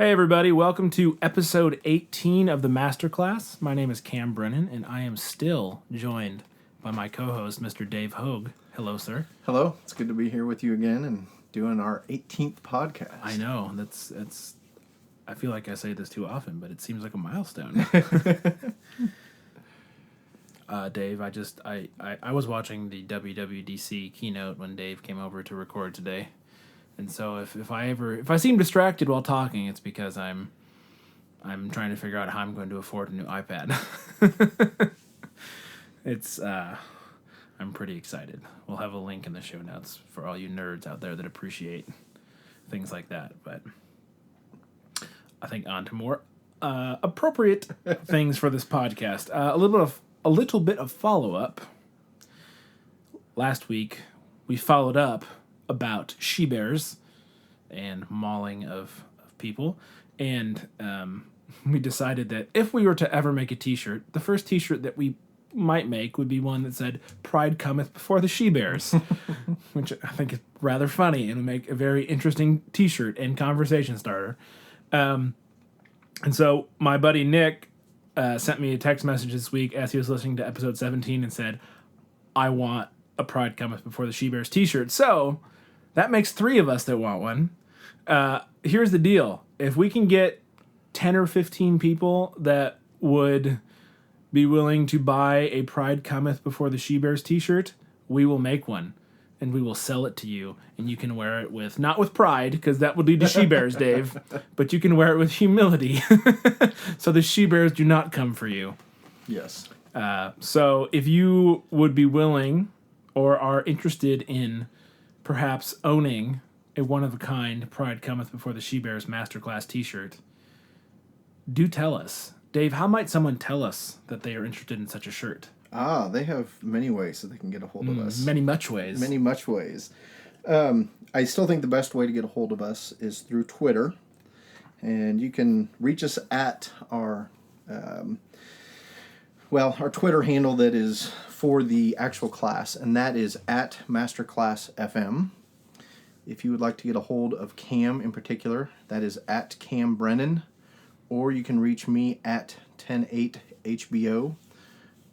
Hey everybody, welcome to episode 18 of the Masterclass. My name is Cam Brennan, and I am still joined by my co-host, Mr. Dave Hogue. Hello, sir. Hello, it's good to be here with you again and doing our 18th podcast. I know, that's I feel like I say this too often, but it seems like a milestone. Dave, I was watching the WWDC keynote when Dave came over to record today. And so if I seem distracted while talking, it's because I'm trying to figure out how I'm going to afford a new iPad. I'm pretty excited. We'll have a link in the show notes for all you nerds out there that appreciate things like that. But I think on to more appropriate things for this podcast. A little bit of follow up. Last week we followed up about she-bears and mauling of people. And we decided that if we were to ever make a t-shirt, the first t-shirt that we might make would be one that said, "Pride cometh before the she-bears," which I think is rather funny and would make a very interesting t-shirt and conversation starter. And so my buddy Nick sent me a text message this week as he was listening to episode 17 and said, "I want a Pride cometh before the she-bears t-shirt." So that makes 3 of us that want one. Here's the deal. If we can get 10 or 15 people that would be willing to buy a Pride cometh before the she-bears t-shirt, we will make one. And we will sell it to you. And you can wear it with, not with pride, because that would lead to she-bears, Dave. But you can wear it with humility. So the she-bears do not come for you. Yes. So if you would be willing or are interested in perhaps owning a one-of-a-kind Pride Cometh Before the She-Bears Masterclass t-shirt, do tell us. Dave, how might someone tell us that they are interested in such a shirt? They have many ways that they can get a hold of us. Many much ways. Many much ways. I still think the best way to get a hold of us is through Twitter. And you can reach us at our Twitter handle that is for the actual class, and that is at MasterclassFM. If you would like to get a hold of Cam in particular, that is at Cam Brennan, or you can reach me at 108HBO.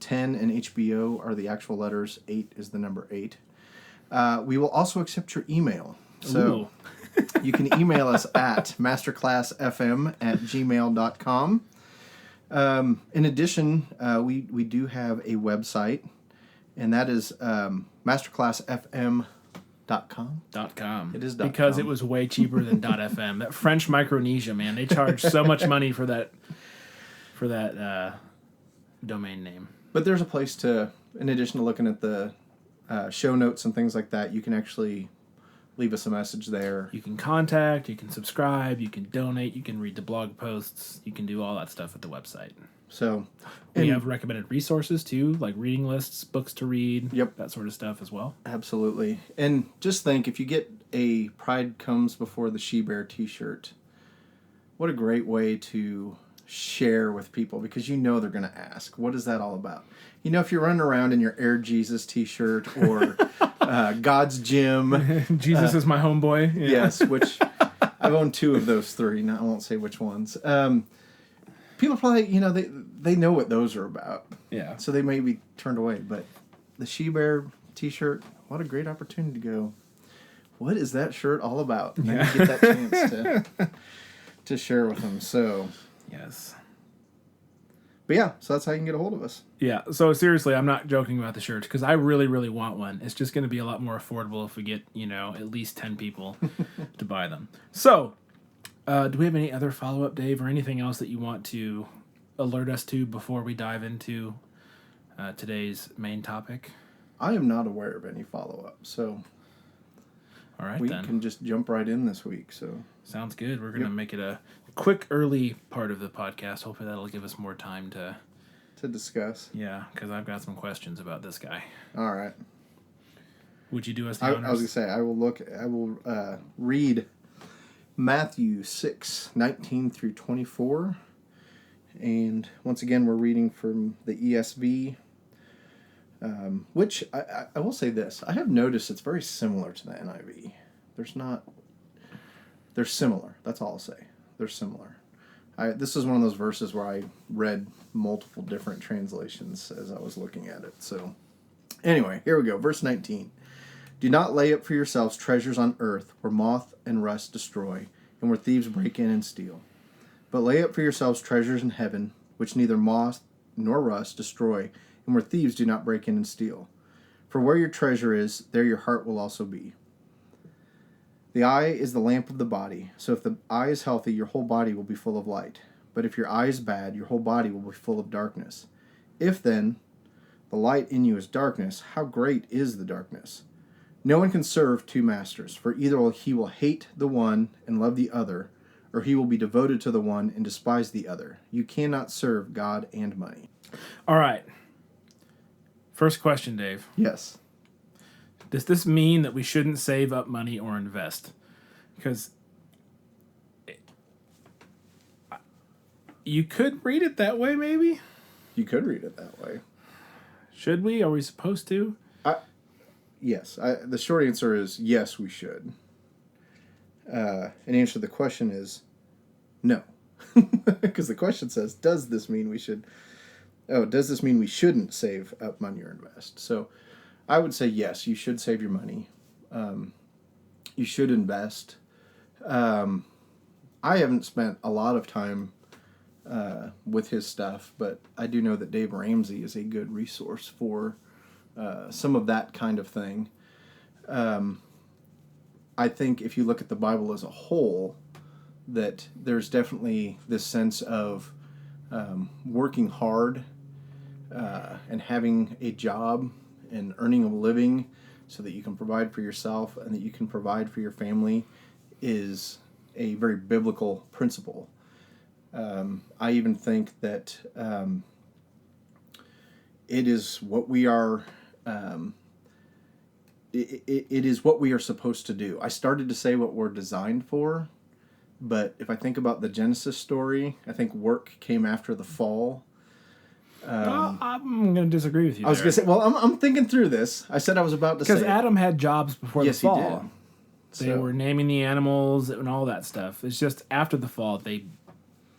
10 and HBO are the actual letters, 8 is the number 8. We will also accept your email. So you can email us at masterclassfm@gmail.com. In addition, we do have a website, and that is masterclassfm.com. .com. It is because .com. it was way cheaper than .fm. That French Micronesia, man, they charge so much money for that domain name. But there's a place to, in addition to looking at the show notes and things like that, you can actually leave us a message there. You can contact, you can subscribe, you can donate, you can read the blog posts, you can do all that stuff at the website. So we have recommended resources too, like reading lists, books to read, that sort of stuff as well. Absolutely. And just think, if you get a Pride Comes Before the She-Bear t-shirt, what a great way to share with people, because you know they're going to ask, what is that all about? You know, if you're running around in your Air Jesus t-shirt or God's Gym. Jesus is my homeboy. Yeah. Yes, which I've owned 2 of those 3. Now I won't say which ones. People probably, they know what those are about. Yeah. So they may be turned away. But the She-Bear t-shirt, what a great opportunity to go, what is that shirt all about? And then you get that chance to share with them. So, yes. But yeah, so that's how you can get a hold of us. Yeah, so seriously, I'm not joking about the shirts, because I really, really want one. It's just going to be a lot more affordable if we get, at least 10 people to buy them. So, do we have any other follow-up, Dave, or anything else that you want to alert us to before we dive into today's main topic? I am not aware of any follow-up, so all right, we then. can just jump right in this week. So sounds good. We're going to make it a quick, early part of the podcast. Hopefully that'll give us more time to discuss. Yeah, because I've got some questions about this guy. All right. Would you do us the honors? I was going to say, I will read Matthew 6:19 through 24. And once again, we're reading from the ESV, which I will say this. I have noticed it's very similar to the NIV. They're similar. That's all I'll say. they're similar. This is one of those verses where I read multiple different translations as I was looking at it. So, anyway, here we go. Verse 19. Do not lay up for yourselves treasures on earth where moth and rust destroy and where thieves break in and steal. But lay up for yourselves treasures in heaven, which neither moth nor rust destroy and where thieves do not break in and steal. For where your treasure is, there your heart will also be. The eye is the lamp of the body, so if the eye is healthy, your whole body will be full of light. But if your eye is bad, your whole body will be full of darkness. If then the light in you is darkness, how great is the darkness? No one can serve two masters, for either he will hate the one and love the other, or he will be devoted to the one and despise the other. You cannot serve God and money. All right. First question, Dave. Yes. Does this mean that we shouldn't save up money or invest? Because you could read it that way, maybe? You could read it that way. Should we? Are we supposed to? Yes. The short answer is yes, we should. And the answer to the question is no. Because the question says, does this mean we shouldn't save up money or invest? So I would say yes, you should save your money. You should invest. I haven't spent a lot of time with his stuff, but I do know that Dave Ramsey is a good resource for some of that kind of thing. I think if you look at the Bible as a whole, that there's definitely this sense of working hard and having a job and earning a living so that you can provide for yourself and that you can provide for your family is a very biblical principle. I even think that it is what we are. It is what we are supposed to do. I started to say what we're designed for, but if I think about the Genesis story, I think work came after the fall. I'm going to disagree with you. I was going to say, well, I'm thinking through this. I said I was about to say. Because Adam had jobs before the fall. Yes, he did. They were naming the animals and all that stuff. It's just after the fall, they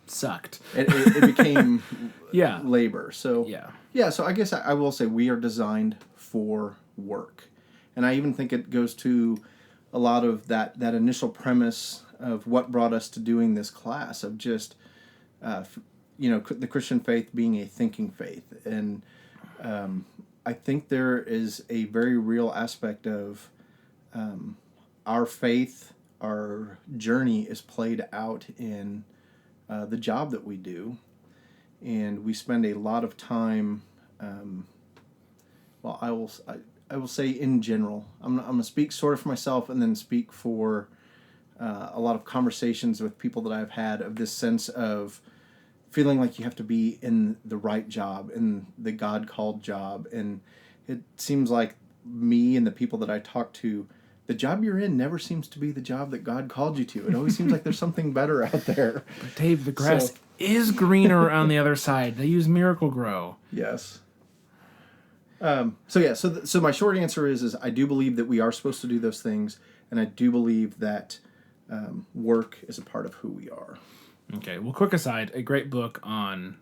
sucked. It became yeah. labor. So yeah. So I guess I will say we are designed for work. And I even think it goes to a lot of that initial premise of what brought us to doing this class of just, the Christian faith being a thinking faith. And I think there is a very real aspect of our faith, our journey is played out in the job that we do. And we spend a lot of time, I will say in general, I'm going to speak sort of for myself and then speak for a lot of conversations with people that I've had of this sense of feeling like you have to be in the right job, in the God-called job. And it seems like me and the people that I talk to, the job you're in never seems to be the job that God called you to. It always seems like there's something better out there. But Dave, the grass is greener on the other side. They use Miracle-Gro. Yes. So my short answer is I do believe that we are supposed to do those things, and I do believe that work is a part of who we are. Okay, well, quick aside, a great book on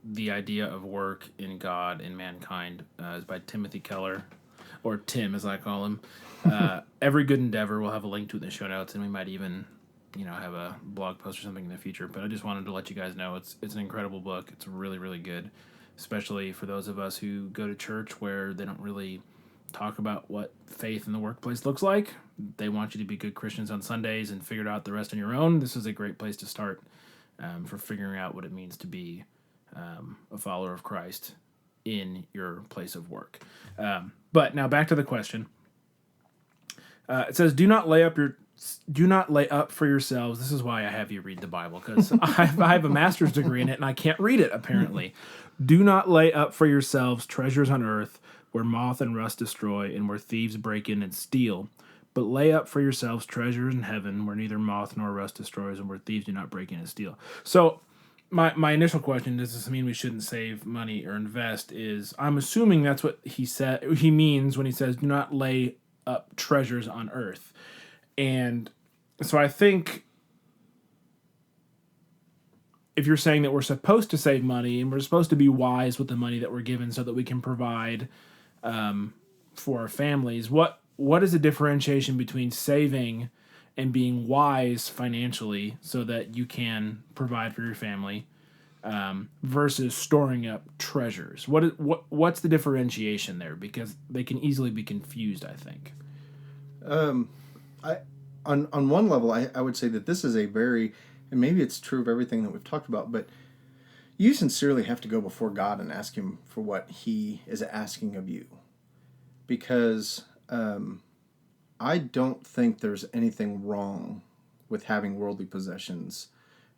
the idea of work in God and mankind is by Timothy Keller, or Tim as I call him. Every Good Endeavor, we'll have a link to it in the show notes, and we might even have a blog post or something in the future. But I just wanted to let you guys know it's an incredible book. It's really, really good, especially for those of us who go to church where they don't really talk about what faith in the workplace looks like. They want you to be good Christians on Sundays and figure it out the rest on your own. This is a great place to start for figuring out what it means to be a follower of Christ in your place of work. But now back to the question. It says, "Do not lay up for yourselves." This is why I have you read the Bible, because I have a master's degree in it and I can't read it apparently. "Do not lay up for yourselves treasures on earth, where moth and rust destroy, and where thieves break in and steal. But lay up for yourselves treasures in heaven, where neither moth nor rust destroys, and where thieves do not break in and steal." So, my initial question, does this mean we shouldn't save money or invest? Is I'm assuming that's what he means when he says, "Do not lay up treasures on earth." And so I think if you're saying that we're supposed to save money and we're supposed to be wise with the money that we're given so that we can provide for our families, what is the differentiation between saving and being wise financially so that you can provide for your family versus storing up treasures? What's the differentiation there? Because they can easily be confused, I think. On one level, I would say that this is a very, and maybe it's true of everything that we've talked about, but you sincerely have to go before God and ask Him for what He is asking of you. Because I don't think there's anything wrong with having worldly possessions.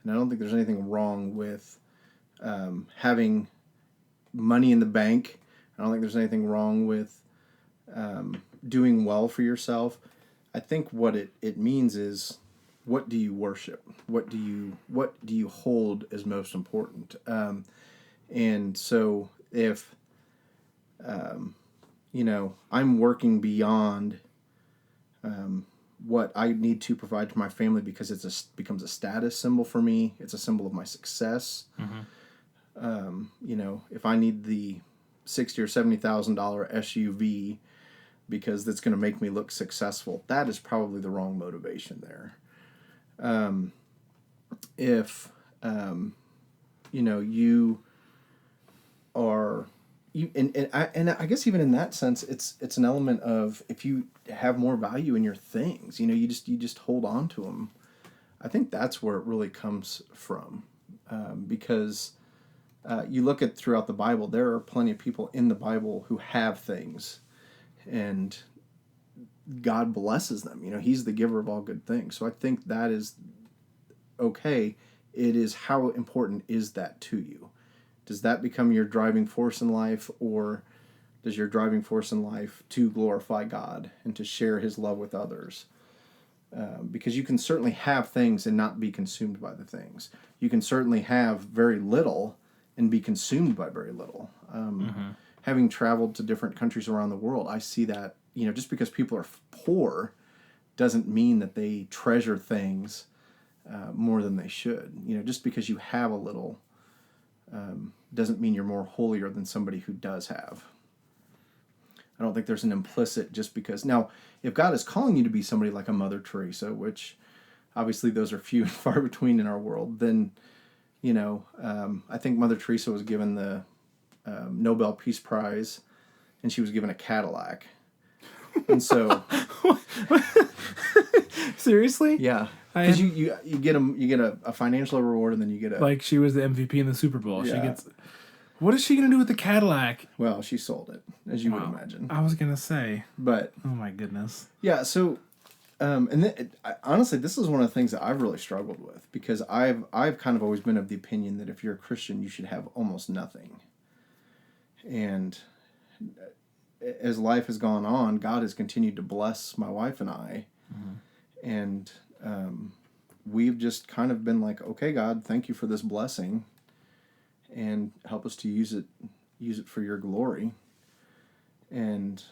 And I don't think there's anything wrong with having money in the bank. I don't think there's anything wrong with doing well for yourself. I think what it means is, what do you worship? What do you hold as most important? And so if I'm working beyond what I need to provide to my family because becomes a status symbol for me, it's a symbol of my success. If I need the $60,000 or $70,000 SUV because that's going to make me look successful, that is probably the wrong motivation there. If you are and I guess even in that sense, it's an element of, if you have more value in your things, you just hold on to them. I think that's where it really comes from, because you look at throughout the Bible, there are plenty of people in the Bible who have things, and God blesses them. He's the giver of all good things. So I think that is okay. It is, how important is that to you? Does that become your driving force in life, or does your driving force in life to glorify God and to share His love with others? Because you can certainly have things and not be consumed by the things. You can certainly have very little and be consumed by very little. Having traveled to different countries around the world, I see that, just because people are poor doesn't mean that they treasure things more than they should. Just because you have a little doesn't mean you're more holier than somebody who does have. I don't think there's an implicit, just because. Now, if God is calling you to be somebody like a Mother Teresa, which obviously those are few and far between in our world, then, I think Mother Teresa was given the Nobel Peace Prize, and she was given a Cadillac. And so... Seriously? Yeah. Because you get a financial reward, and then you get a... Like, she was the MVP in the Super Bowl. Yeah. She gets... What is she going to do with the Cadillac? Well, she sold it, as you would imagine. I was going to say. But... Oh, my goodness. Yeah, so... honestly, this is one of the things that I've really struggled with, because I've kind of always been of the opinion that if you're a Christian, you should have almost nothing. And as life has gone on, God has continued to bless my wife and I. And we've just kind of been like, okay, God, thank you for this blessing, and help us to use it for your glory, and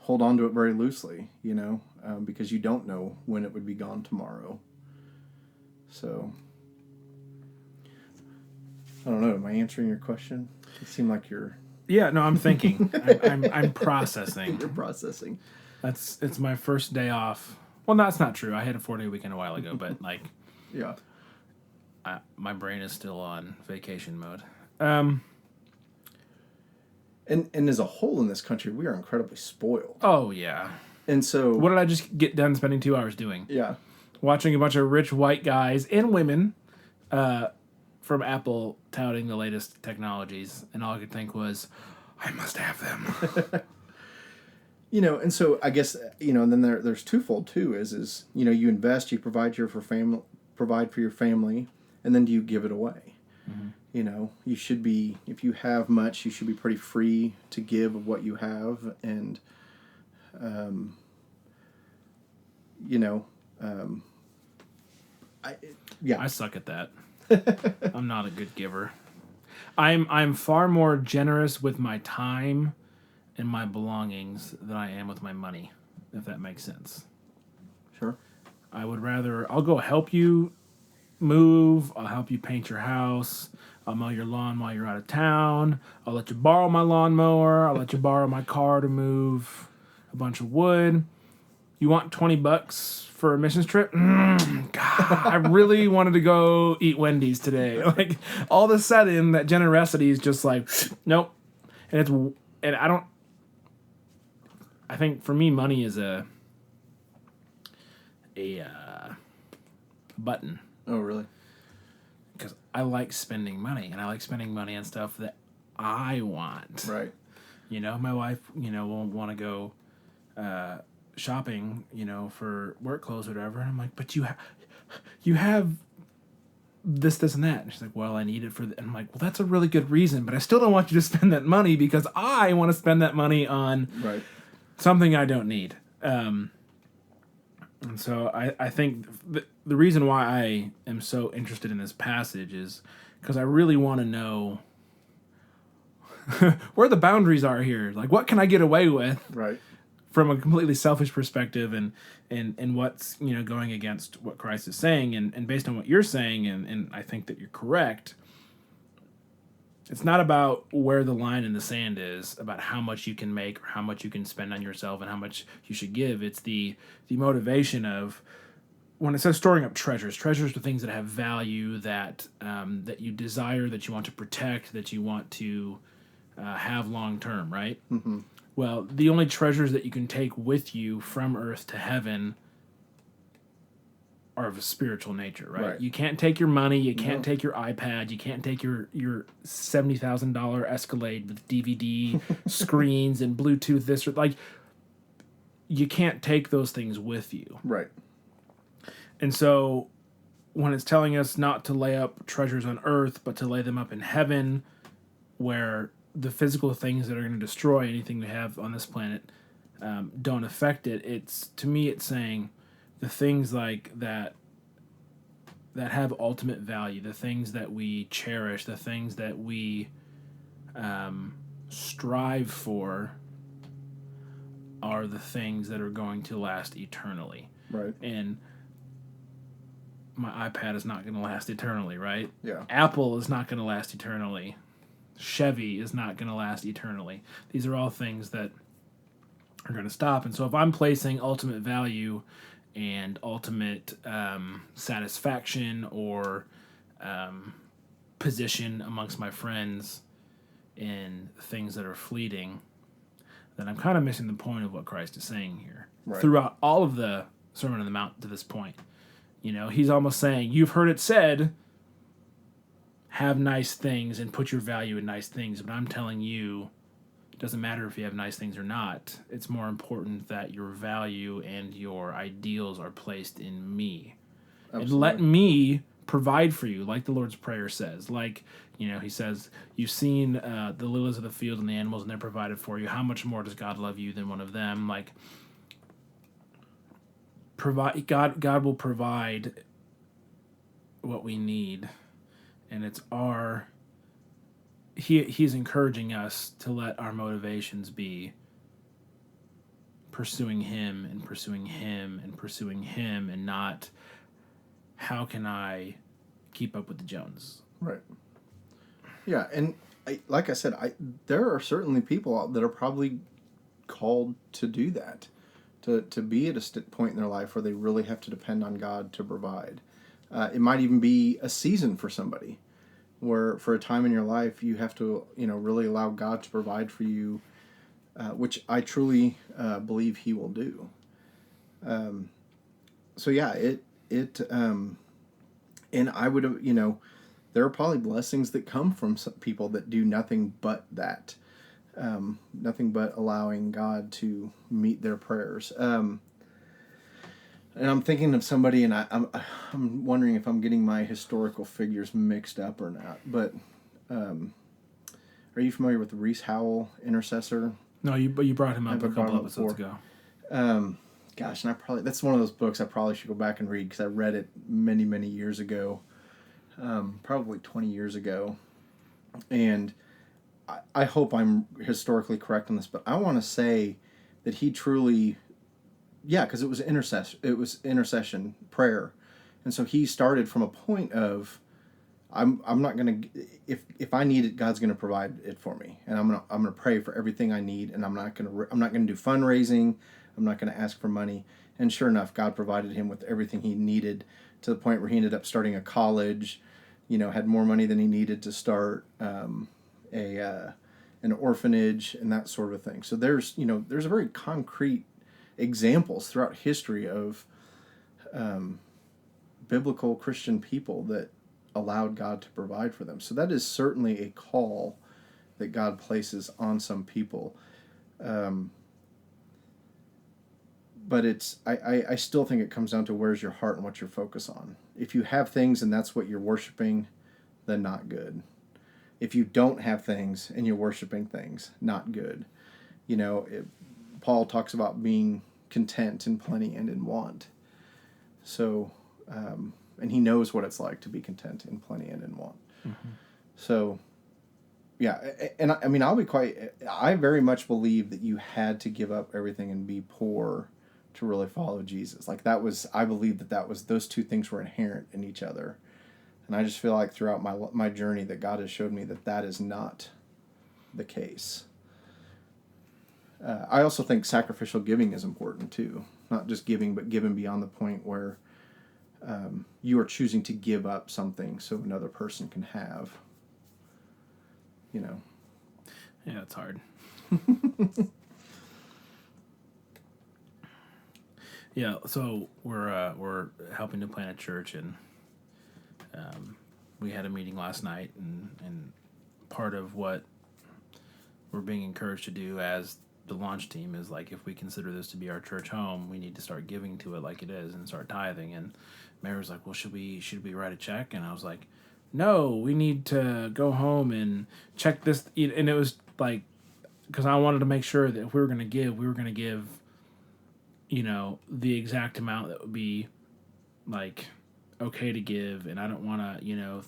hold on to it very loosely, because you don't know when it would be gone tomorrow. So, I don't know. Am I answering your question? It seemed like you're... Yeah, no, I'm thinking. I'm processing. You're processing. It's my first day off. Well, that's not true. I had a 4-day weekend a while ago, but Yeah. My brain is still on vacation mode. And as a whole in this country, we are incredibly spoiled. Oh, yeah. And so... What did I just get done spending 2 hours doing? Yeah. Watching a bunch of rich white guys and women from Apple touting the latest technologies, and all I could think was, I must have them. And so I guess, and then there's twofold too, is you invest, you provide for your family, and then do you give it away? You should be, if you have much, you should be pretty free to give of what you have, and I suck at that. I'm not a good giver. I'm far more generous with my time and my belongings than I am with my money, if that makes sense. Sure. I'll go help you move. I'll help you paint your house. I'll mow your lawn while you're out of town. I'll let you borrow my lawnmower. I'll let you borrow my car to move a bunch of wood. You want $20 for a missions trip? God, I really wanted to go eat Wendy's today. Like, all of a sudden, that generosity is just like, nope. And I think for me, money is a button. Oh, really? Because I like spending money, and I like spending money on stuff that I want. Right. You know, my wife, won't want to go shopping, for work clothes or whatever. And I'm like, but you have this, and that. And she's like, well, I need it for and I'm like, well, that's a really good reason, but I still don't want you to spend that money because I want to spend that money on something I don't need. And so I think the reason why I am so interested in this passage is because I really want to know where the boundaries are here. Like, what can I get away with from a completely selfish perspective and what's, going against what Christ is saying. And based on what you're saying, and I think that you're correct, it's not about where the line in the sand is, about how much you can make or how much you can spend on yourself and how much you should give. It's the motivation of, when it says storing up treasures are things that have value, that that you desire, that you want to protect, that you want to have long term, right? Mm-hmm. Well, the only treasures that you can take with you from earth to heaven are of a spiritual nature, right? You can't take your money, you can't take your iPad, you can't take your $70,000 Escalade with DVD screens and Bluetooth this, or like, you can't take those things with you. Right. And so when it's telling us not to lay up treasures on earth, but to lay them up in heaven, where the physical things that are going to destroy anything we have on this planet don't affect it, to me it's saying the things like that have ultimate value, the things that we cherish, the things that we strive for, are the things that are going to last eternally. Right. And my iPad is not going to last eternally, right? Yeah. Apple is not going to last eternally. Chevy is not going to last eternally. These are all things that are going to stop. And so if I'm placing ultimate value and ultimate satisfaction or position amongst my friends in things that are fleeting, then I'm kind of missing the point of what Christ is saying here. Throughout all of the Sermon on the Mount to this point. He's almost saying, you've heard it said, have nice things and put your value in nice things. But I'm telling you, it doesn't matter if you have nice things or not. It's more important that your value and your ideals are placed in me. Absolutely. And let me provide for you, like the Lord's Prayer says. Like, he says, you've seen the lilies of the field and the animals, and they're provided for you. How much more does God love you than one of them? Like, God will provide what we need, and it's he's encouraging us to let our motivations be pursuing him and pursuing him and pursuing him, and not how can I keep up with the Joneses. Right. Yeah, and like I said, there are certainly people out that are probably called to do that. To be at a point in their life where they really have to depend on God to provide. It might even be a season for somebody, where for a time in your life you have to, really allow God to provide for you, which I truly believe He will do. So yeah, and I would, there are probably blessings that come from some people that do nothing but that. Nothing but allowing God to meet their prayers. And I'm thinking of somebody, and I'm wondering if I'm getting my historical figures mixed up or not. But are you familiar with Reese Howell, intercessor? No, but you brought him up a couple episodes ago. Gosh, and that's one of those books I probably should go back and read because I read it many, many years ago, probably 20 years ago, and I hope I'm historically correct on this, but I want to say that he truly, because it was intercession prayer, And so he started from a point of, I'm not gonna, if I need it, God's gonna provide it for me, and I'm gonna pray for everything I need, and I'm not gonna do fundraising, I'm not gonna ask for money. And sure enough, God provided him with everything he needed, to the point where he ended up starting a college, had more money than he needed to start an orphanage and that sort of thing. So there's a very concrete examples throughout history of biblical Christian people that allowed God to provide for them. So that is certainly a call that God places on some people. But I still think it comes down to where's your heart and what's your focus on. If you have things and that's what you're worshiping, then not good. If you don't have things and you're worshiping things, not good. Paul talks about being content in plenty and in want. So, and he knows what it's like to be content in plenty and in want. Mm-hmm. So, yeah, and I mean, I very much believe that you had to give up everything and be poor to really follow Jesus. Like I believe that was, those two things were inherent in each other. And I just feel like throughout my journey that God has showed me that is not the case. I also think sacrificial giving is important too. Not just giving, but giving beyond the point where you are choosing to give up something so another person can have. Yeah, it's hard. Yeah, so we're helping to plant a church, and we had a meeting last night, and part of what we're being encouraged to do as the launch team is, like, if we consider this to be our church home, we need to start giving to it like it is and start tithing. And Mary was like, well, should we write a check? And I was like, no, we need to go home and check this. And it was like, because I wanted to make sure that if we were going to give, the exact amount that would be, like, okay to give. And I don't want to,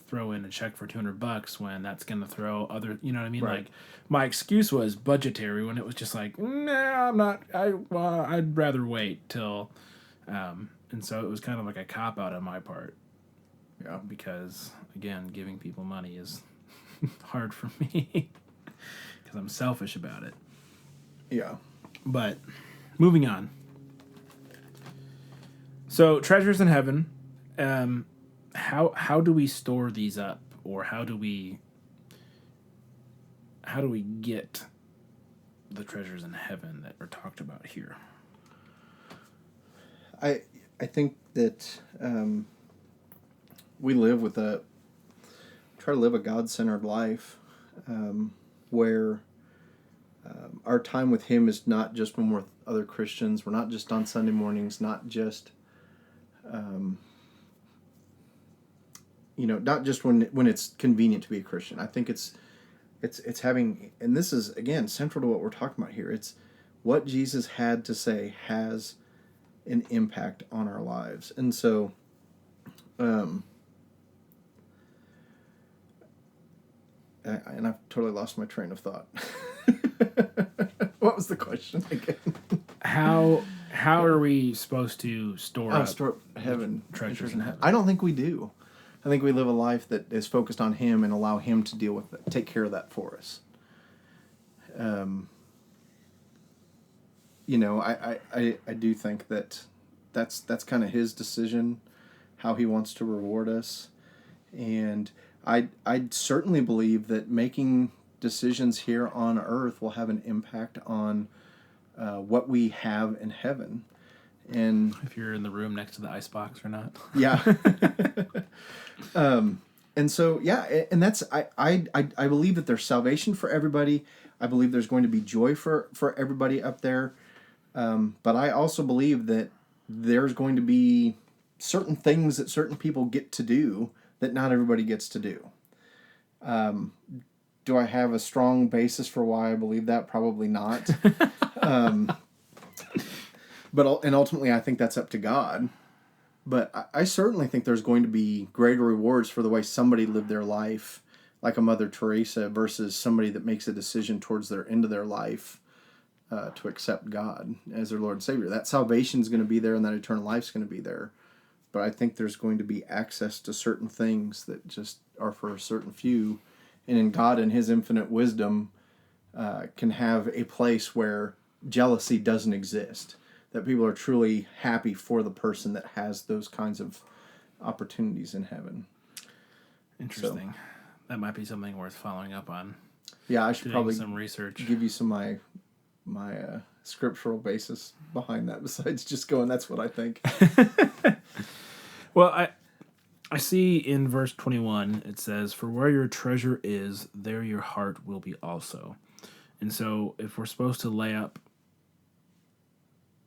throw in a check for $200 when that's going to throw other, you know what I mean? Right. Like, my excuse was budgetary, when it was just like, nah, I'm not, I'd rather wait till, and so it was kind of like a cop-out on my part. Yeah. Because, again, giving people money is hard for me because I'm selfish about it. Yeah. But moving on. So, treasures in heaven. How do we store these up, or how do we get the treasures in heaven that are talked about here? I think that we try to live a God-centered life, where our time with Him is not just when we're with other Christians. We're not just on Sunday mornings, not just not just when it's convenient to be a Christian. I think it's having, and this is again central to what we're talking about here. It's what Jesus had to say has an impact on our lives, and so, and I've totally lost my train of thought. What was the question again? How are we supposed to store heaven treasures in heaven? I don't think we do. I think we live a life that is focused on Him and allow Him to deal with it, take care of that for us. I do think that's kind of His decision, how He wants to reward us, and I certainly believe that making decisions here on earth will have an impact on what we have in heaven. And if you're in the room next to the icebox or not. Yeah. And so, yeah, and that's, I believe that there's salvation for everybody. I believe there's going to be joy for everybody up there. But I also believe that there's going to be certain things that certain people get to do that not everybody gets to do. Do I have a strong basis for why I believe that? Probably not. But ultimately, I think that's up to God. But I certainly think there's going to be greater rewards for the way somebody lived their life, like a Mother Teresa, versus somebody that makes a decision towards their end of their life to accept God as their Lord and Savior. That salvation is going to be there, and that eternal life is going to be there. but I think there's going to be access to certain things that just are for a certain few. And in God and His infinite wisdom, can have a place where jealousy doesn't exist. That people are truly happy for the person that has those kinds of opportunities in heaven. Interesting. That might be something worth following up on. Yeah, I should Doing probably some research. give you some of my scriptural basis behind that. Besides just going, that's what I think. Well, I see in verse 21 it says, "For where your treasure is, there your heart will be also." And so, if we're supposed to lay up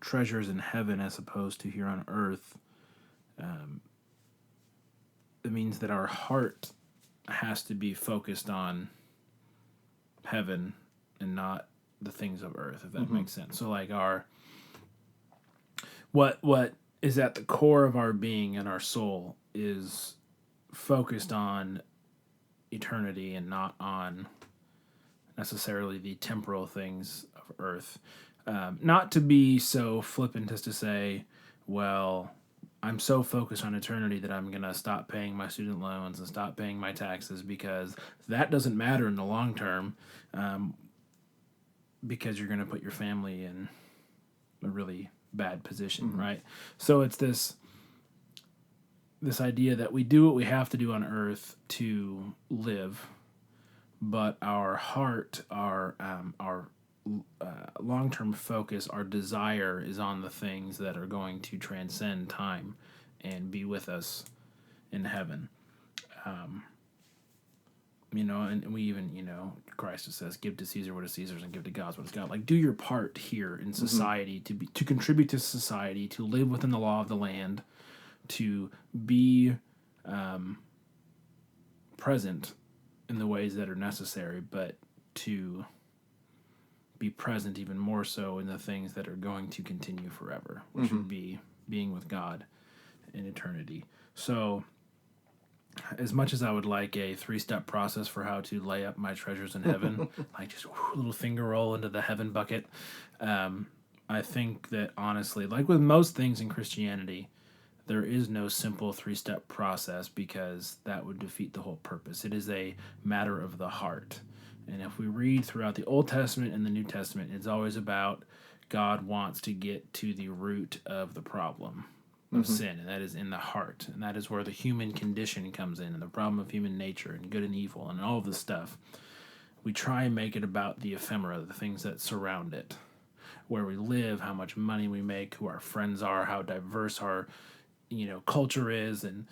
treasures in heaven as opposed to here on earth, it means that our heart has to be focused on heaven and not the things of earth, if that makes sense. So, like what is at the core of our being and our soul is focused on eternity and not on necessarily the temporal things of earth. Not to be so flippant as to say, well, I'm so focused on eternity that I'm going to stop paying my student loans and stop paying my taxes, because that doesn't matter in the long term, because you're going to put your family in a really bad position, right? So it's this idea that we do what we have to do on earth to live, but our heart, our long-term focus, our desire is on the things that are going to transcend time and be with us in heaven. And we even, Christ says, "Give to Caesar what is Caesar's, and give to God what is God." Like, do your part here in society to contribute to society, to live within the law of the land, to be present in the ways that are necessary, but to be present even more so in the things that are going to continue forever, which would be being with God in eternity. So, as much as I would like a 3-step process for how to lay up my treasures in heaven, like just a little finger roll into the heaven bucket, I think that honestly, like with most things in Christianity, there is no simple 3-step process, because that would defeat the whole purpose. It is a matter of the heart. And if we read throughout the Old Testament and the New Testament, it's always about God wants to get to the root of the problem of sin, and that is in the heart. And that is where the human condition comes in, and the problem of human nature, and good and evil, and all of this stuff. We try and make it about the ephemera, the things that surround it, where we live, how much money we make, who our friends are, how diverse our culture is, and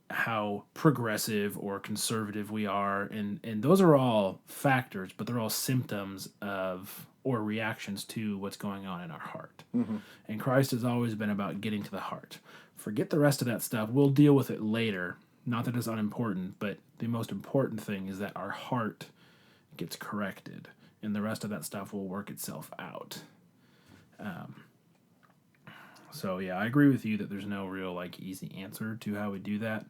how progressive or conservative we are, and those are all factors, but they're all symptoms of or reactions to what's going on in our heart. And Christ has always been about getting to the heart. Forget the rest of that stuff. We'll deal with it later. Not that it's unimportant, but the most important thing is that our heart gets corrected, and the rest of that stuff will work itself out. So yeah, I agree with you that there's no real easy answer to how we do that,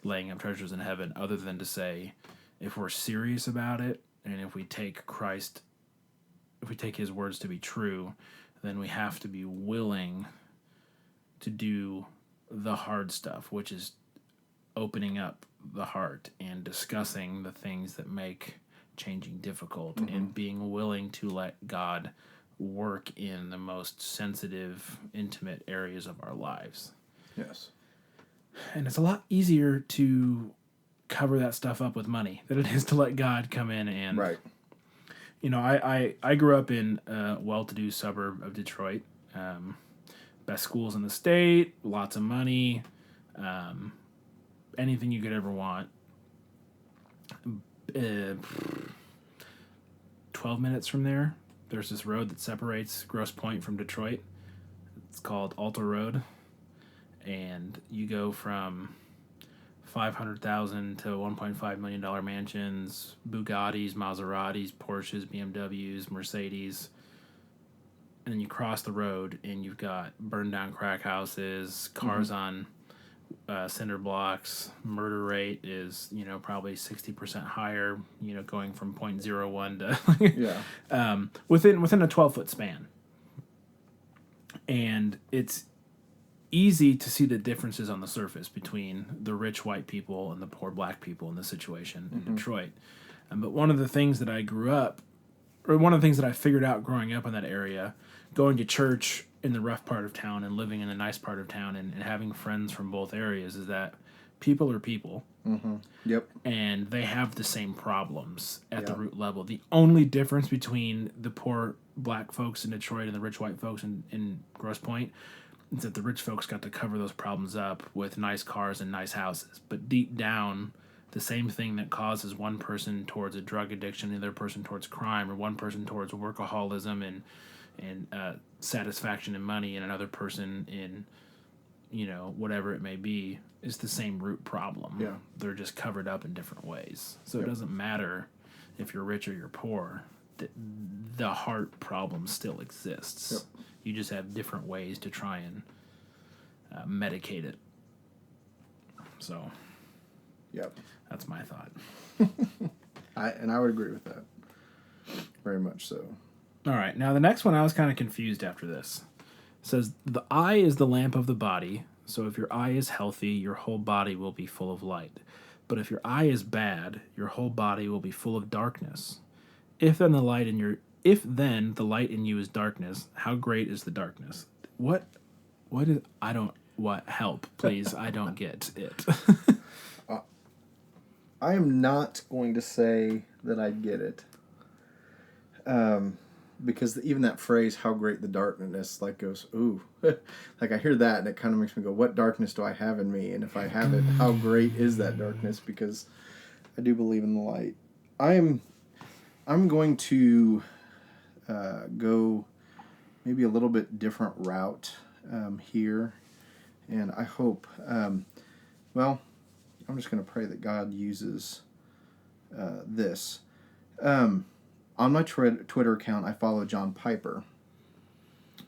laying up treasures in heaven, other than to say, if we're serious about it, and if we take His words to be true, then we have to be willing to do the hard stuff, which is opening up the heart and discussing the things that make changing difficult, and being willing to let God work in the most sensitive, intimate areas of our lives. Yes. And it's a lot easier to cover that stuff up with money than it is to let God come in and... Right. I grew up in a well-to-do suburb of Detroit. Best schools in the state, lots of money, anything you could ever want. 12 minutes from there, there's this road that separates Grosse Pointe from Detroit. It's called Alta Road. And you go from $500,000 to $1.5 million mansions, Bugattis, Maseratis, Porsches, BMWs, Mercedes. And then you cross the road and you've got burned down crack houses, cars on cinder blocks. Murder rate is, probably 60% higher, going from 0.01 to within a 12-foot span. And it's easy to see the differences on the surface between the rich white people and the poor black people in this situation in Detroit. But one of the things that I grew up, or one of the things that I figured out growing up in that area, going to church in the rough part of town and living in the nice part of town and having friends from both areas, is that people are people. Yep. And they have the same problems at the Yeah. root level. The only difference between the poor black folks in Detroit and the rich white folks in Grosse Pointe is that the rich folks got to cover those problems up with nice cars and nice houses. But deep down, the same thing that causes one person towards a drug addiction, the other person towards crime, or one person towards workaholism and satisfaction and money, and another person in, whatever it may be, is the same root problem. Yeah. They're just covered up in different ways. So it doesn't matter if you're rich or you're poor. The heart problem still exists. Yep. You just have different ways to try and medicate it. So Yep. that's my thought. I would agree with that. Very much so. All right. Now, the next one, I was kind of confused after this. It says, the eye is the lamp of the body. So if your eye is healthy, your whole body will be full of light. But if your eye is bad, your whole body will be full of darkness. If then the light in you is darkness, how great is the darkness? What help, please? I don't get it. I am not going to say that I get it. Because even that phrase, how great the darkness, like goes, ooh. Like I hear that and it kind of makes me go, what darkness do I have in me? And if I have it, how great is that darkness? Because I do believe in the light. I'm going to go maybe a little bit different route here. And I hope, I'm just going to pray that God uses this. On my Twitter account, I follow John Piper,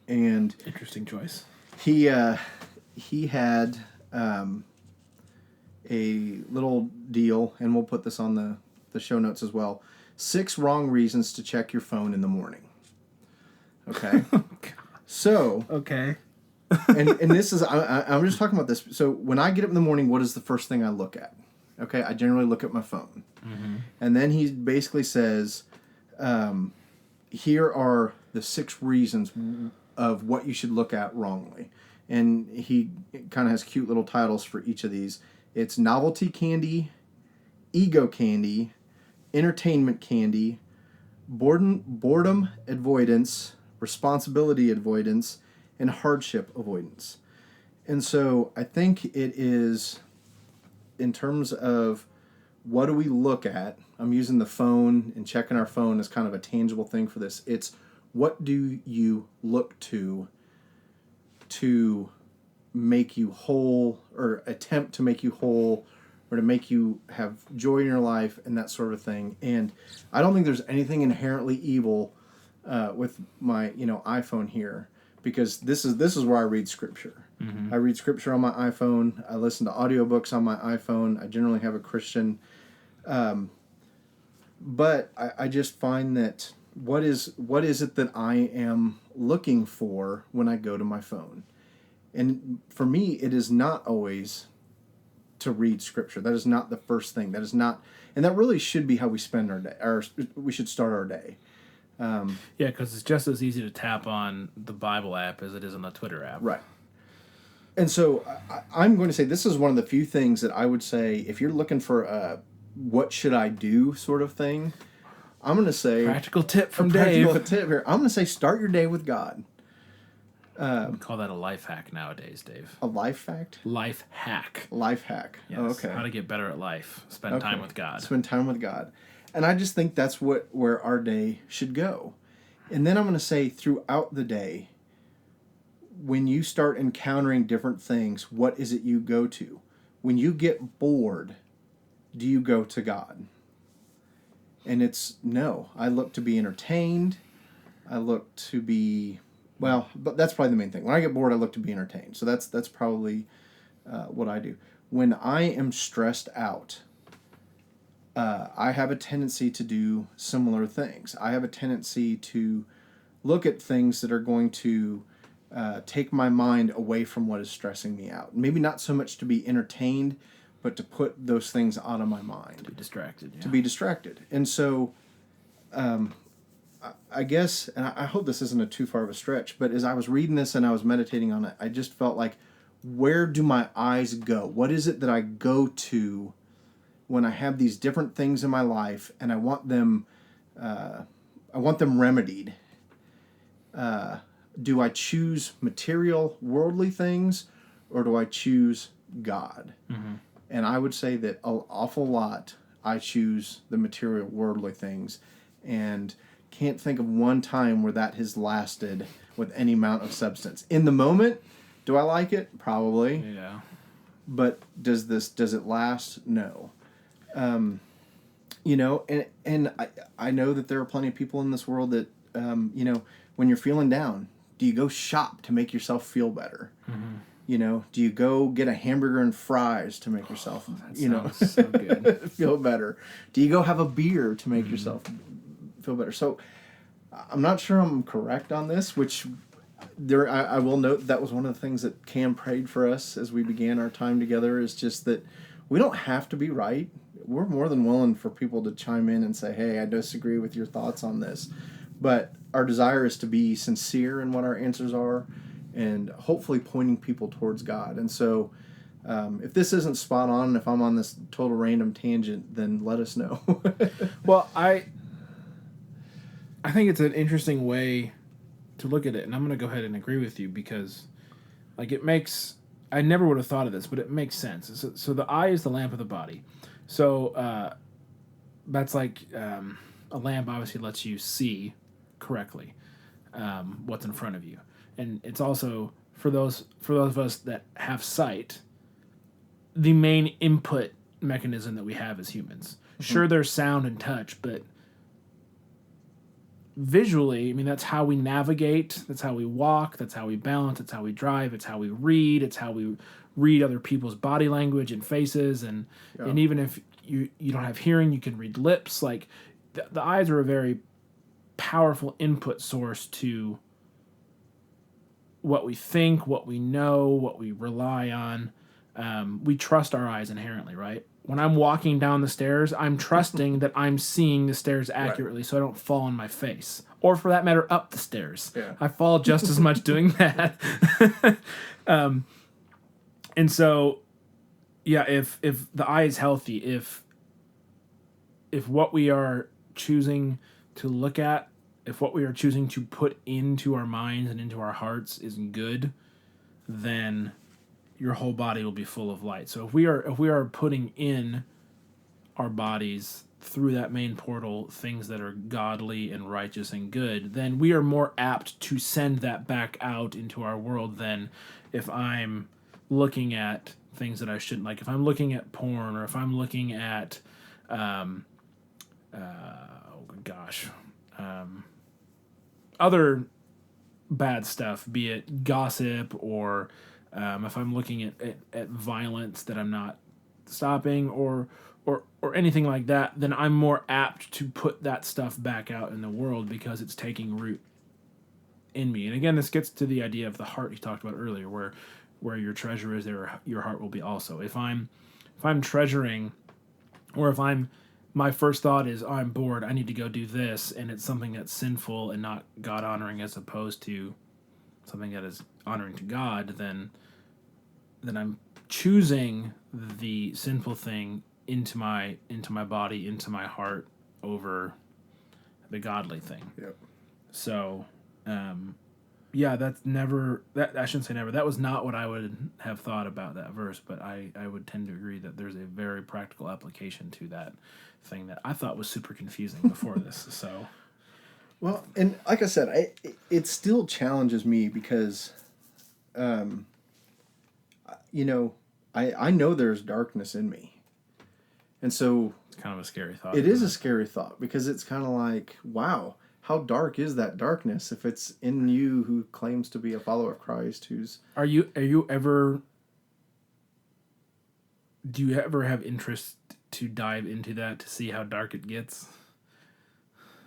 and Interesting choice. he had a little deal, and we'll put this on the show notes as well. 6 wrong reasons to check your phone in the morning. Okay, so Okay. and this is I'm just talking about this. So when I get up in the morning, what is the first thing I look at? Okay, I generally look at my phone, and then he basically says, here are the 6 reasons of what you should look at wrongly. And he kind of has cute little titles for each of these. It's novelty candy, ego candy, entertainment candy, boredom avoidance, responsibility avoidance, and hardship avoidance. And so I think it is, in terms of what do we look at, I'm using the phone and checking our phone as kind of a tangible thing for this. It's what do you look to make you whole, or attempt to make you whole, or to make you have joy in your life and that sort of thing. And I don't think there's anything inherently evil with my iPhone here, because this is where I read scripture. Mm-hmm. I read scripture on my iPhone. I listen to audiobooks on my iPhone. I generally have a Christian. But I just find that what is it that I am looking for when I go to my phone? And for me, it is not always to read scripture. That is not the first thing. That is not, and that really should be how we spend our day, or we should start our day. Yeah, because it's just as easy to tap on the Bible app as it is on the Twitter app. Right. And so I'm going to say this is one of the few things that I would say, if you're looking for a what should I do sort of thing, I'm going to say... Practical tip from Dave. Practical tip here. I'm going to say start your day with God. We call that a life hack nowadays, Dave. A life fact? Life hack. Life hack. Yes. Oh, okay. How to get better at life. Spend time with God. Spend time with God. And I just think that's where our day should go. And then I'm going to say throughout the day, when you start encountering different things, what is it you go to? When you get bored, do you go to God? And it's no. I look to be entertained. I look to be... Well, but that's probably the main thing. When I get bored, I look to be entertained. So that's probably what I do. When I am stressed out, I have a tendency to do similar things. I have a tendency to look at things that are going to take my mind away from what is stressing me out. Maybe not so much to be entertained, but to put those things out of my mind. To be distracted. Yeah. To be distracted. And so I guess, and I hope this isn't a too far of a stretch, but as I was reading this and I was meditating on it, I just felt like, where do my eyes go? What is it that I go to when I have these different things in my life and I want them remedied? Do I choose material, worldly things, or do I choose God? Mm-hmm. And I would say that an awful lot I choose the material, worldly things, and can't think of one time where that has lasted with any amount of substance. In the moment, do I like it? Probably. Yeah. But does it last? No. You know, and I know that there are plenty of people in this world that, you know, when you're feeling down, do you go shop to make yourself feel better? Mm-hmm. You know, do you go get a hamburger and fries to make yourself, so good. feel better? Do you go have a beer to make yourself feel better? So I'm not sure I'm correct on this, which I will note that was one of the things that Cam prayed for us as we began our time together, is just that we don't have to be right. We're more than willing for people to chime in and say, hey, I disagree with your thoughts on this. But our desire is to be sincere in what our answers are, and hopefully pointing people towards God. And so if this isn't spot on, if I'm on this total random tangent, then let us know. Well, I think it's an interesting way to look at it, and I'm going to go ahead and agree with you, because like it makes, I never would have thought of this, but it makes sense. So the eye is the lamp of the body. So that's like a lamp obviously lets you see correctly what's in front of you. And it's also, for those of us that have sight, the main input mechanism that we have as humans. Mm-hmm. Sure, there's sound and touch, but visually, I mean, that's how we navigate, that's how we walk, that's how we balance, it's how we drive, it's how we read, it's how we read other people's body language and faces, and even if you don't have hearing, you can read lips. Like, the eyes are a very powerful input source to what we think, what we know, what we rely on. We trust our eyes inherently, right? When I'm walking down the stairs, I'm trusting that I'm seeing the stairs accurately, so I don't fall on my face. Or for that matter, up the stairs. Yeah. I fall just as much doing that. And so, yeah, if the eye is healthy, if what we are choosing to look at, if what we are choosing to put into our minds and into our hearts is good, then your whole body will be full of light. So if we are putting in our bodies through that main portal things that are godly and righteous and good, then we are more apt to send that back out into our world than if I'm looking at things that I shouldn't. Like if I'm looking at porn, or if I'm looking at other bad stuff, be it gossip, or if I'm looking at violence that I'm not stopping, or anything like that, then I'm more apt to put that stuff back out in the world because it's taking root in me. And again, this gets to the idea of the heart you talked about earlier, where your treasure is, there your heart will be also. If I'm treasuring, or if my first thought is, oh, I'm bored, I need to go do this, and it's something that's sinful and not God honoring, as opposed to something that is honoring to God, then I'm choosing the sinful thing into my body, into my heart, over the godly thing. Yep. So, that's never, that I shouldn't say never. That was not what I would have thought about that verse, but I would tend to agree that there's a very practical application to that thing that I thought was super confusing before this. So, well, and like I said, it still challenges me because, I know there's darkness in me. And so it's kind of a scary thought. It is a scary thought, because it's kind of like, wow, how dark is that darkness if it's in you who claims to be a follower of Christ, who's... Do you ever have interest to dive into that to see how dark it gets?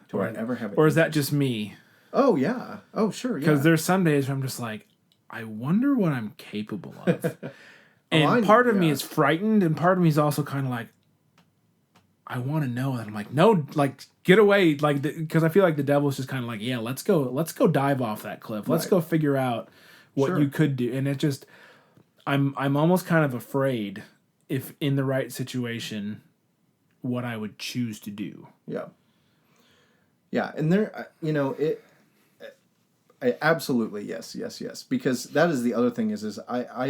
Do I ever have Or is that just me? Oh yeah. Oh sure. Yeah. Because there's some days where I'm just like, I wonder what I'm capable of. Oh, And part of me yeah. is frightened, and part of me is also kind of like, I want to know. And I'm like, no, like get away, like because I feel like the devil's just kind of like, yeah, let's go dive off that cliff. Let's Right. go figure out what Sure. you could do. And it just, I'm almost kind of afraid if in the right situation, what I would choose to do. Yeah. Yeah, and there, absolutely yes, yes, yes. Because that is the other thing is I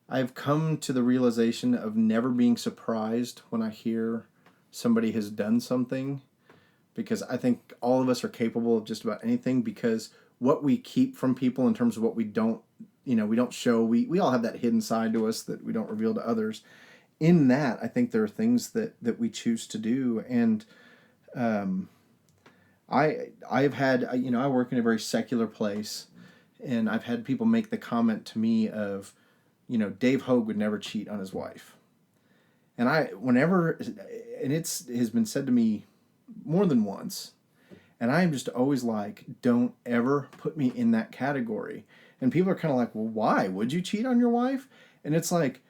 have come to the realization of never being surprised when I hear somebody has done something, because I think all of us are capable of just about anything, because what we keep from people in terms of what we don't, we don't show, we all have that hidden side to us that we don't reveal to others. In that, I think there are things that we choose to do. And I've had, I work in a very secular place, and I've had people make the comment to me of, Dave Hogue would never cheat on his wife. And and it's has been said to me more than once, and I am just always like, don't ever put me in that category. And people are kind of like, well, why would you cheat on your wife? And it's like,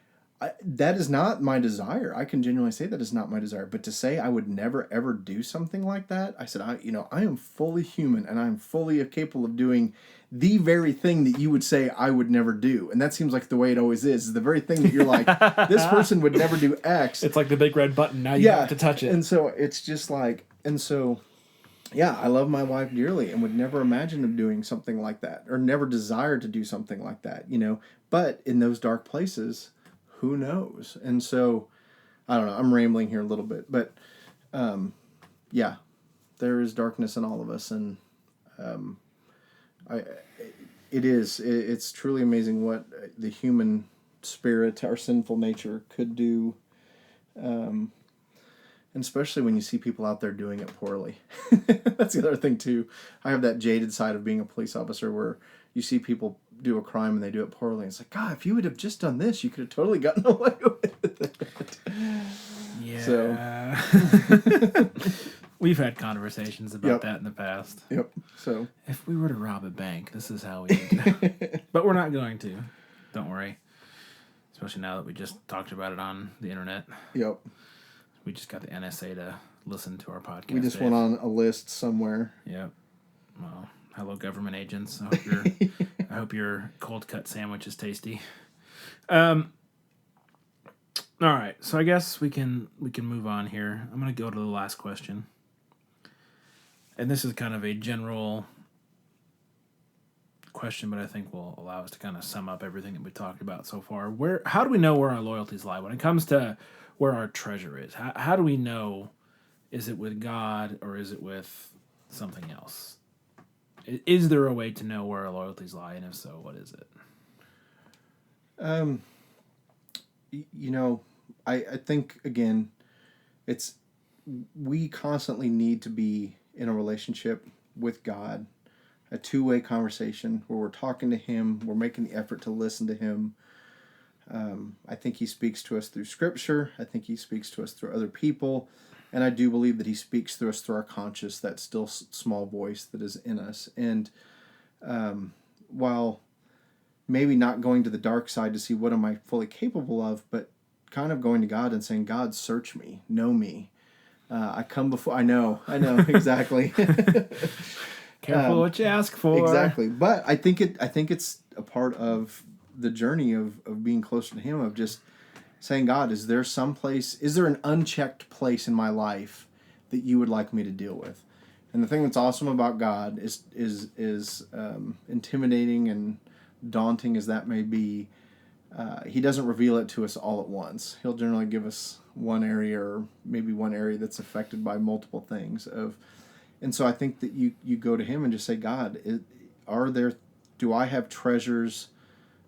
that is not my desire. I can genuinely say that is not my desire. But to say I would never ever do something like that, I said, I am fully human, and I'm fully capable of doing the very thing that you would say I would never do. And that seems like the way it always is the very thing that you're like, this person would never do X. It's like the big red button. Now you have to touch it. And so it's just like, yeah, I love my wife dearly and would never imagine of doing something like that, or never desire to do something like that, But in those dark places, who knows? And so, I don't know. I'm rambling here a little bit, but yeah, there is darkness in all of us, and it's truly amazing what the human spirit, our sinful nature, could do. And especially when you see people out there doing it poorly. That's the other thing too. I have that jaded side of being a police officer where you see people do a crime and they do it poorly. It's like, God, if you would have just done this, you could have totally gotten away with it. Yeah. So. We've had conversations about that in the past. Yep. So if we were to rob a bank, this is how we would. But we're not going to. Don't worry. Especially now that we just talked about it on the internet. Yep. We just got the NSA to listen to our podcast. We just went on a list somewhere. Yep. Well, hello, government agents. I hope your cold cut sandwich is tasty. All right, so I guess we can move on here. I'm gonna go to the last question, and this is kind of a general question, but I think will allow us to kind of sum up everything that we talked about so far. How do we know where our loyalties lie when it comes to where our treasure is? How do we know? Is it with God or is it with something else? Is there a way to know where our loyalties lie, and if so, what is it? I think, again, we constantly need to be in a relationship with God, a two-way conversation where we're talking to Him, we're making the effort to listen to Him. I think He speaks to us through Scripture. I think He speaks to us through other people. And I do believe that He speaks through us through our conscience, that still small voice that is in us. And while maybe not going to the dark side to see what am I fully capable of, but kind of going to God and saying, God, search me, know me. I come before, I know, exactly. Careful what you ask for. Exactly. But I think it's a part of the journey of being closer to Him, of just saying, God, is there an unchecked place in my life that you would like me to deal with? And the thing that's awesome about God is intimidating and daunting as that may be, He doesn't reveal it to us all at once. He'll generally give us one area, or maybe one area that's affected by multiple things. And so I think that you go to Him and just say, God, do I have treasures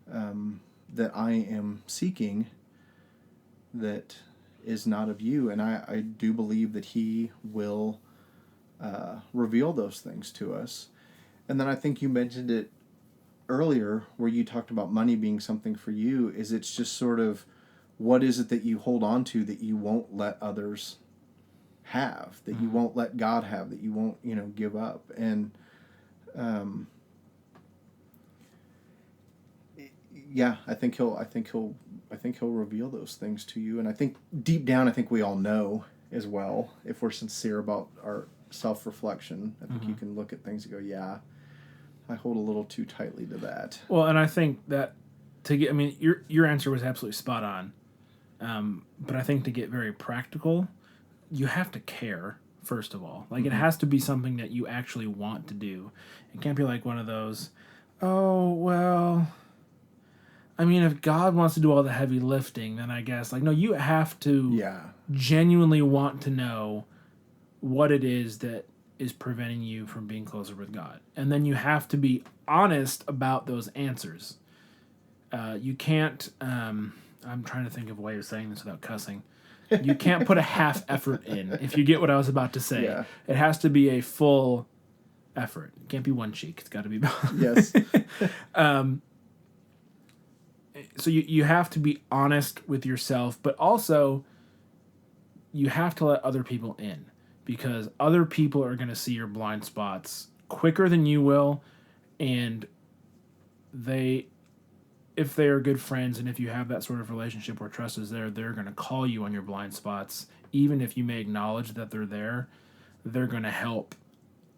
that I am seeking that is not of you? And I do believe that He will reveal those things to us. And then I think you mentioned it earlier where you talked about money being something for you. It's just sort of, what is it that you hold on to that you won't let others have, that you won't let God have, that you won't give up? And Yeah, I think he'll reveal those things to you, and I think deep down, I think we all know as well, if we're sincere about our self-reflection. I think you can look at things and go, yeah, I hold a little too tightly to that. Well, and I think that I mean, your answer was absolutely spot on. But I think to get very practical, you have to care, first of all. Like, it has to be something that you actually want to do. It can't be like one of those, oh, well, I mean, if God wants to do all the heavy lifting, then I guess, like, no, you have to genuinely want to know what it is that is preventing you from being closer with God. And then you have to be honest about those answers. You can't, I'm trying to think of a way of saying this without cussing. You can't put a half effort in, if you get what I was about to say. Yeah. It has to be a full effort. It can't be one cheek. It's got to be both. Yes. So you have to be honest with yourself, but also you have to let other people in, because other people are going to see your blind spots quicker than you will, and if they are good friends and if you have that sort of relationship where trust is there, they're going to call you on your blind spots. Even if you may acknowledge that they're there, they're going to help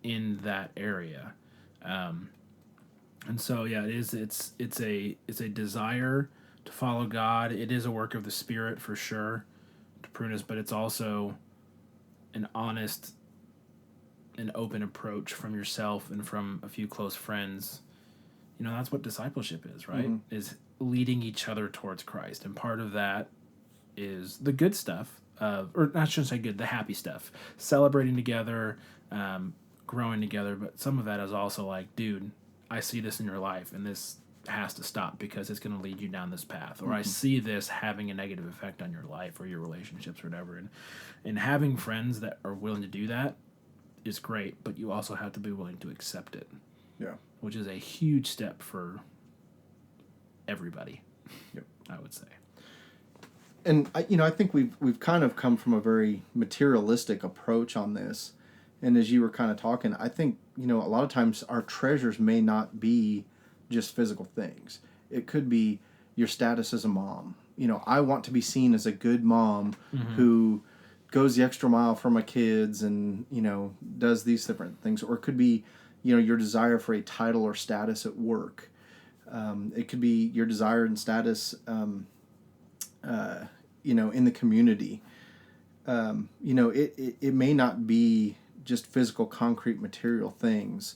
in that area. And so, yeah, it's a desire to follow God. It is a work of the Spirit for sure to prune us, but it's also an honest and open approach from yourself and from a few close friends. You know, that's what discipleship is, right? Mm-hmm. Is leading each other towards Christ. And part of that is the good stuff, or I shouldn't say good, the happy stuff. Celebrating together, growing together. But some of that is also like, dude, I see this in your life, and this has to stop because it's going to lead you down this path. Or I see this having a negative effect on your life or your relationships or whatever. And having friends that are willing to do that is great, but you also have to be willing to accept it. Yeah. Which is a huge step for everybody. Yep. I would say. And I think we've kind of come from a very materialistic approach on this. And as you were kind of talking, I think, a lot of times our treasures may not be just physical things. It could be your status as a mom. I want to be seen as a good mom who goes the extra mile for my kids and, does these different things. Or it could be, your desire for a title or status at work. It could be your desire and status, in the community. It may not be just physical, concrete, material things.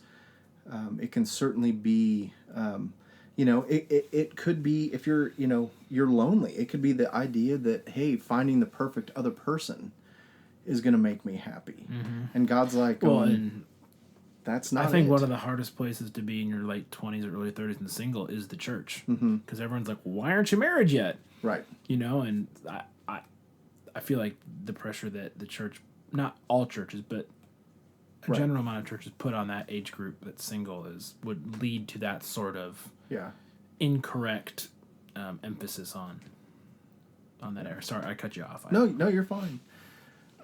It can certainly be, it could be if you're lonely. It could be the idea that, hey, finding the perfect other person is going to make me happy. Mm-hmm. And God's like, that's not. I think one of the hardest places to be in your late 20s or early 30s and single is the church, because everyone's like, "Why aren't you married yet?" Right. And I feel like the pressure that the church, not all churches, but a general amount of churches put on that age group that's single would lead to that sort of incorrect emphasis on that area. Sorry, I cut you off. No, you're fine.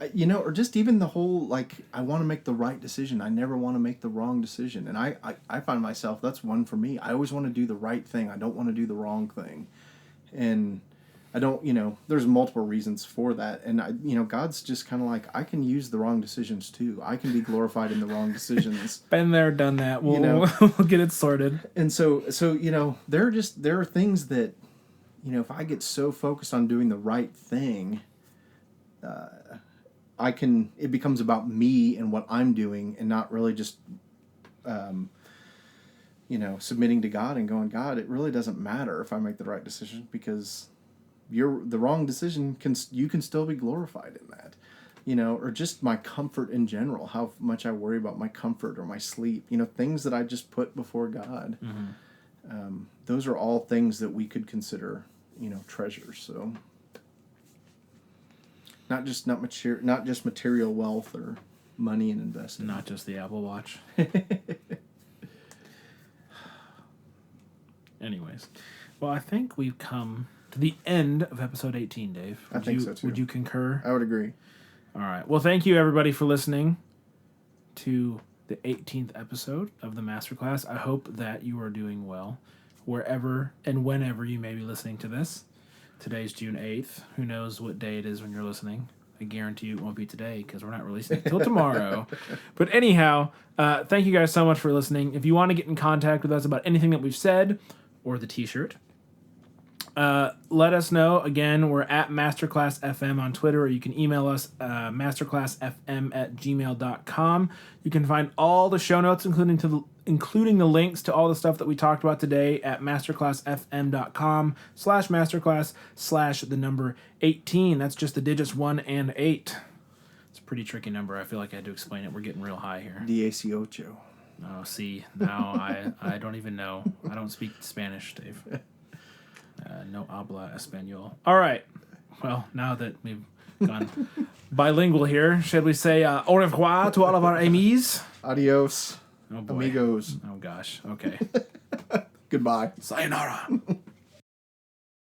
Or just even the whole, like, I want to make the right decision. I never want to make the wrong decision. And I find myself, that's one for me. I always want to do the right thing. I don't want to do the wrong thing. And I don't, there's multiple reasons for that. And, God's just kind of like, I can use the wrong decisions too. I can be glorified in the wrong decisions. Been there, done that. We'll get it sorted. And so there are things that, if I get so focused on doing the right thing, it becomes about me and what I'm doing and not really just, submitting to God and going, God, it really doesn't matter if I make the right decision, because the wrong decision you can still be glorified in that, or just my comfort in general, how much I worry about my comfort or my sleep, things that I just put before God. Mm-hmm. Those are all things that we could consider, treasures. So not just material wealth or money and investment. Not just the Apple Watch. Anyways, well, I think we've come to the end of episode 18, Dave. I think so too. Would you concur? I would agree. All right. Well, thank you everybody for listening to the 18th episode of the Masterclass. I hope that you are doing well wherever and whenever you may be listening to this. Today's June 8th. Who knows what day it is when you're listening? I guarantee you it won't be today because we're not releasing it until tomorrow. But anyhow, thank you guys so much for listening. If you want to get in contact with us about anything that we've said or the t-shirt, let us know. Again, we're at Masterclass FM on Twitter, or you can email us masterclassfm@gmail.com. You can find all the show notes, including the links to all the stuff that we talked about today at masterclassfm.com/masterclass/18. That's just the digits 1 and 8. It's a pretty tricky number. I feel like I had to explain it. We're getting real high here. 18. Oh, see, now I don't even know. I don't speak Spanish, Dave. No habla español. All right. Well, now that we've gone bilingual here, should we say au revoir to all of our amis? Adios, Oh boy. amigos. Oh gosh. Okay. Goodbye. Sayonara.